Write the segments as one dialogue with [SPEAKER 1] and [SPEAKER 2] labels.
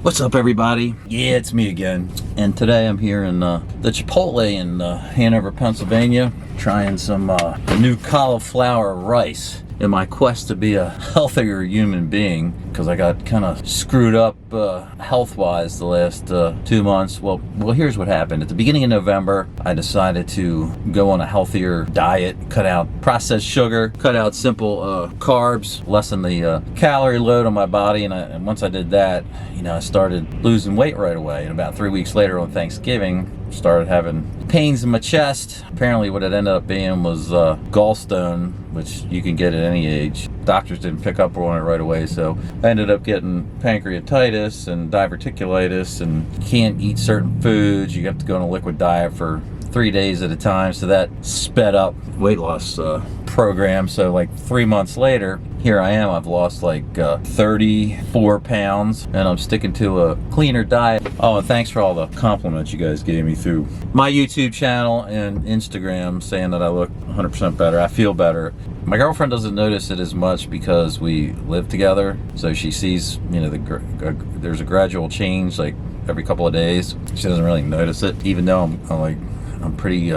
[SPEAKER 1] What's up, everybody? Yeah, it's me again. And today I'm here in the Chipotle in Hanover, Pennsylvania, trying some new cauliflower rice in my quest to be a healthier human being, because I got kind of screwed up health-wise the last 2 months. Well, here's what happened. At the beginning of November, I decided to go on a healthier diet, cut out processed sugar, cut out simple carbs, lessen the calorie load on my body, and once I did that, you know, I started losing weight right away. And about 3 weeks later on Thanksgiving, started having pains in my chest. Apparently what it ended up being was gallstone, which you can get at any age. Doctors didn't pick up on it right away, so I ended up getting pancreatitis and diverticulitis, and can't eat certain foods. You have to go on a liquid diet for 3 days at a time, so that sped up weight loss program. So like 3 months later, here I am. I've lost like 34 pounds, and I'm sticking to a cleaner diet. Oh, and thanks for all the compliments you guys gave me through my YouTube channel and Instagram, saying that I look 100% better. I feel better. My girlfriend doesn't notice it as much because we live together, so she sees, you know, there's a gradual change like every couple of days. She doesn't really notice it, even though I'm pretty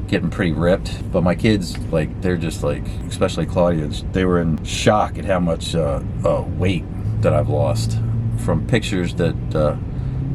[SPEAKER 1] getting pretty ripped. But my kids, like, they're just like, especially Claudia, they were in shock at how much weight that I've lost from pictures that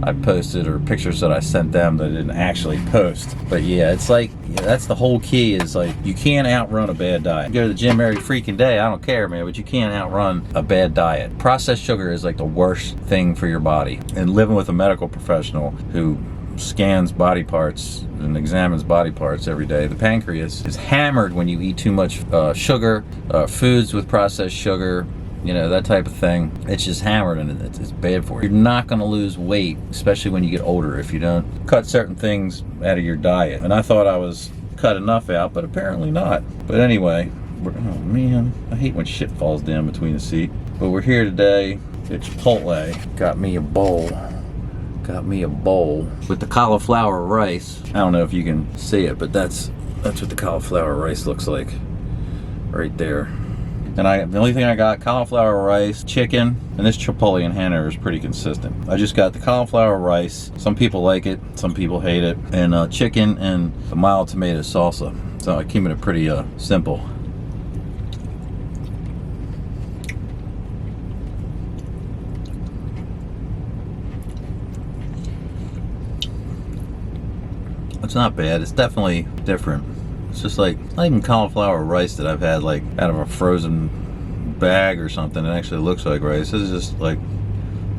[SPEAKER 1] I posted, or pictures that I sent them that I didn't actually post. But yeah, it's like, that's the whole key, is like, you can't outrun a bad diet. You go to the gym every freaking day, I don't care, man, but you can't outrun a bad diet. Processed sugar is like the worst thing for your body. And living with a medical professional who scans body parts and examines body parts every day, the pancreas is hammered when you eat too much sugar, foods with processed sugar, you know, that type of thing. It's just hammered, and it's bad for you. You're not going to lose weight, especially when you get older, if you don't cut certain things out of your diet. And I thought I was cut enough out, but apparently not. But anyway, oh man, I hate when shit falls down between the seat. But we're here today at Chipotle. Got me a bowl with the cauliflower rice. I don't know if you can see it, but that's what the cauliflower rice looks like right there. And the only thing I got, cauliflower rice, chicken, and this Chipotle in Hanover is pretty consistent. I just got the cauliflower rice. Some people like it, some people hate it, and chicken and a mild tomato salsa. So I keep it pretty simple. It's not bad. It's definitely different. It's just like, not even cauliflower rice that I've had like out of a frozen bag or something. It actually looks like rice. This is just like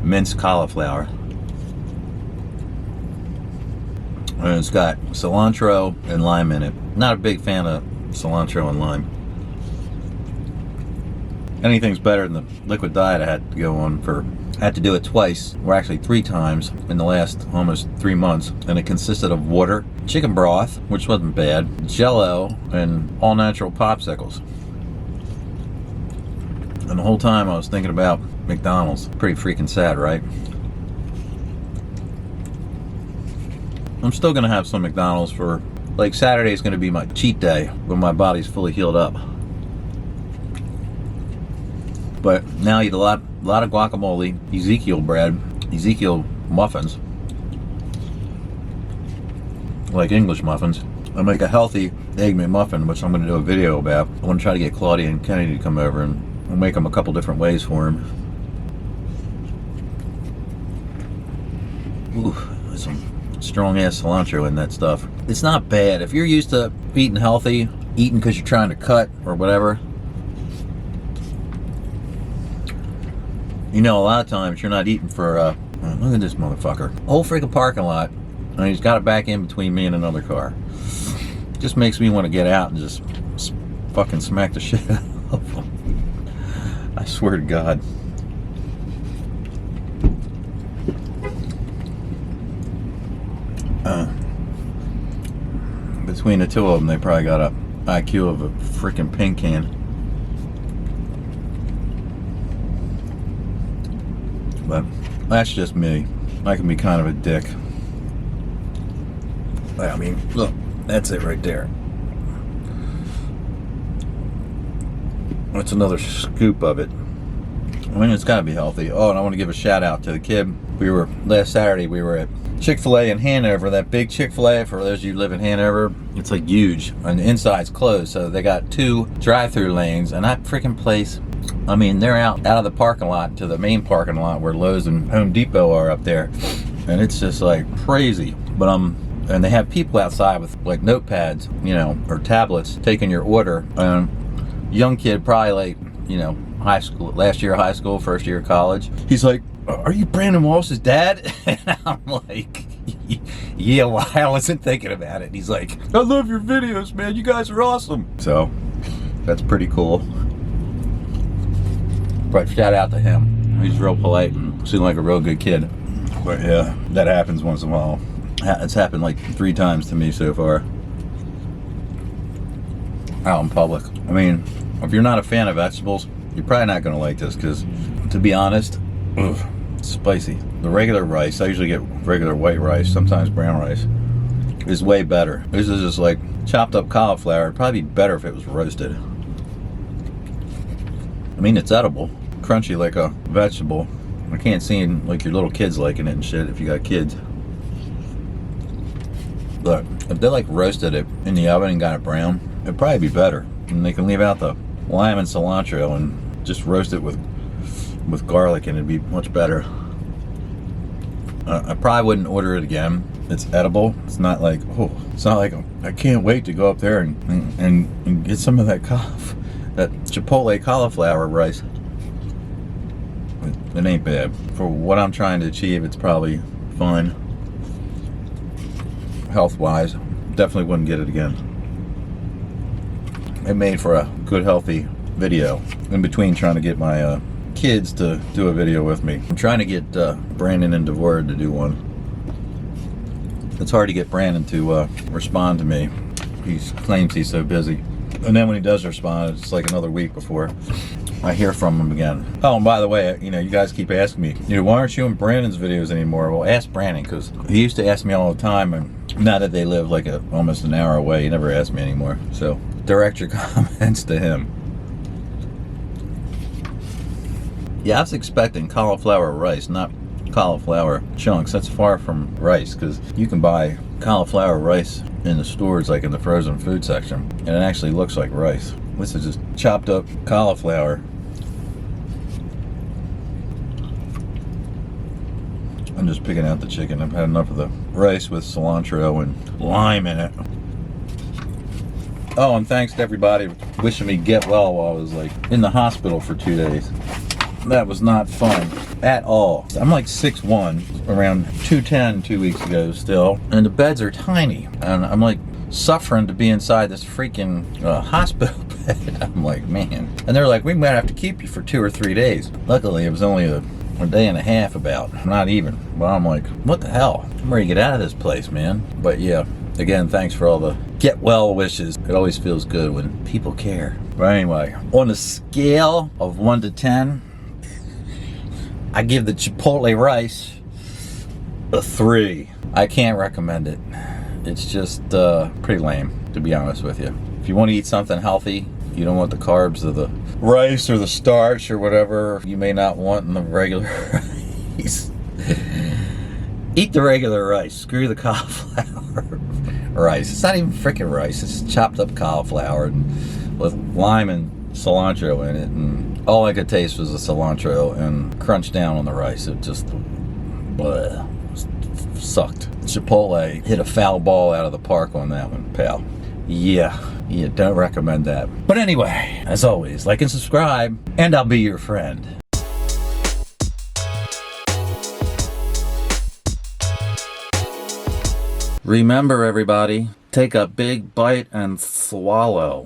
[SPEAKER 1] minced cauliflower. And it's got cilantro and lime in it. Not a big fan of cilantro and lime. Anything's better than the liquid diet I had to go on for. I had to do it twice, or actually 3 times in the last almost 3 months, and it consisted of water, chicken broth, which wasn't bad, Jello, and all natural popsicles. And the whole time I was thinking about McDonald's. Pretty freaking sad, right? I'm still gonna have some McDonald's for, like, Saturday's gonna be my cheat day when my body's fully healed up. But now I eat a lot of guacamole, Ezekiel bread, Ezekiel muffins, like English muffins. I make a healthy egg McMuffin, which I'm going to do a video about. I want to try to get Claudia and Kennedy to come over, and we'll make them a couple different ways for them. Ooh, there's some strong ass cilantro in that stuff. It's not bad. If you're used to eating healthy, eating because you're trying to cut or whatever, you know, a lot of times you're not eating for, look at this motherfucker. Whole freaking parking lot, and he's got it back in between me and another car. Just makes me want to get out and just fucking smack the shit out of him. I swear to God. Between the two of them, they probably got a IQ of a freaking paint can. But that's just me. I can be kind of a dick. I mean, look, that's it right there. That's another scoop of it. I mean, it's got to be healthy. Oh, and I want to give a shout out to the kid Last Saturday we were at Chick-fil-A in Hanover. That big Chick-fil-A, for those of you who live in Hanover, it's like huge, and the inside's closed, so they got 2 drive-through lanes, and that freaking place, I mean, they're out of the parking lot to the main parking lot where Lowe's and Home Depot are up there, and it's just like crazy. But and they have people outside with like notepads, you know, or tablets, taking your order. And young kid, probably like, you know, high school, last year of high school, first year of college. He's like, "Are you Brandon Walsh's dad?" And I'm like, "Yeah, well, I wasn't thinking about it." He's like, "I love your videos, man. You guys are awesome." So that's pretty cool. But shout out to him. He's real polite and seemed like a real good kid. But yeah, that happens once in a while. It's happened like 3 times to me so far out in public. I mean, if you're not a fan of vegetables, you're probably not going to like this, because to be honest, ugh, it's spicy. The regular rice, I usually get regular white rice, sometimes brown rice, is way better. This is just like chopped up cauliflower. It'd probably be better if it was roasted. I mean, it's edible, crunchy like a vegetable. I can't see like your little kids liking it and shit if you got kids. But if they like roasted it in the oven and got it brown, it'd probably be better. And they can leave out the lime and cilantro and just roast it with garlic, and it'd be much better. I probably wouldn't order it again. It's edible. It's not like, oh, it's not like I can't wait to go up there and get some of that Chipotle cauliflower rice. It ain't bad. For what I'm trying to achieve, it's probably fine. Health-wise, definitely wouldn't get it again. It made for a good, healthy video in between trying to get my kids to do a video with me. I'm trying to get Brandon and Devore to do one. It's hard to get Brandon to respond to me. He claims he's so busy. And then when he does respond, it's like another week before I hear from him again. Oh, and by the way, you know, you guys keep asking me, you know, why aren't you in Brandon's videos anymore? Well, ask Brandon, because he used to ask me all the time, and now that they live like almost an hour away, he never asks me anymore. So direct your comments to him. Yeah, I was expecting cauliflower rice, not cauliflower chunks. That's far from rice, because you can buy cauliflower rice in the stores, like in the frozen food section, and it actually looks like rice. This is just chopped up cauliflower. I'm just picking out the chicken. I've had enough of the rice with cilantro and lime in it. Oh, and thanks to everybody wishing me get well while I was like in the hospital for 2 days. That was not fun at all. I'm like 6'1", around 210 2 weeks ago still, and the beds are tiny, and I'm like suffering to be inside this freaking hospital bed. I'm like, man. And they're like, we might have to keep you for 2 or 3 days. Luckily, it was only a day and a half about, not even. But I'm like, what the hell? I'm ready to get out of this place, man. But yeah, again, thanks for all the get well wishes. It always feels good when people care. But anyway, on a scale of 1 to 10, I give the Chipotle rice a 3. I can't recommend it. It's just pretty lame, to be honest with you. If you want to eat something healthy, you don't want the carbs of the rice or the starch or whatever you may not want in the regular rice. Eat the regular rice. Screw the cauliflower rice. It's not even freaking rice. It's chopped up cauliflower and with lime and cilantro in it, and all I could taste was the cilantro and crunch down on the rice. It just bleh, sucked. Chipotle hit a foul ball out of the park on that one, pal. Yeah, don't recommend that. But anyway, as always, like and subscribe, and I'll be your friend. Remember, everybody, take a big bite and swallow.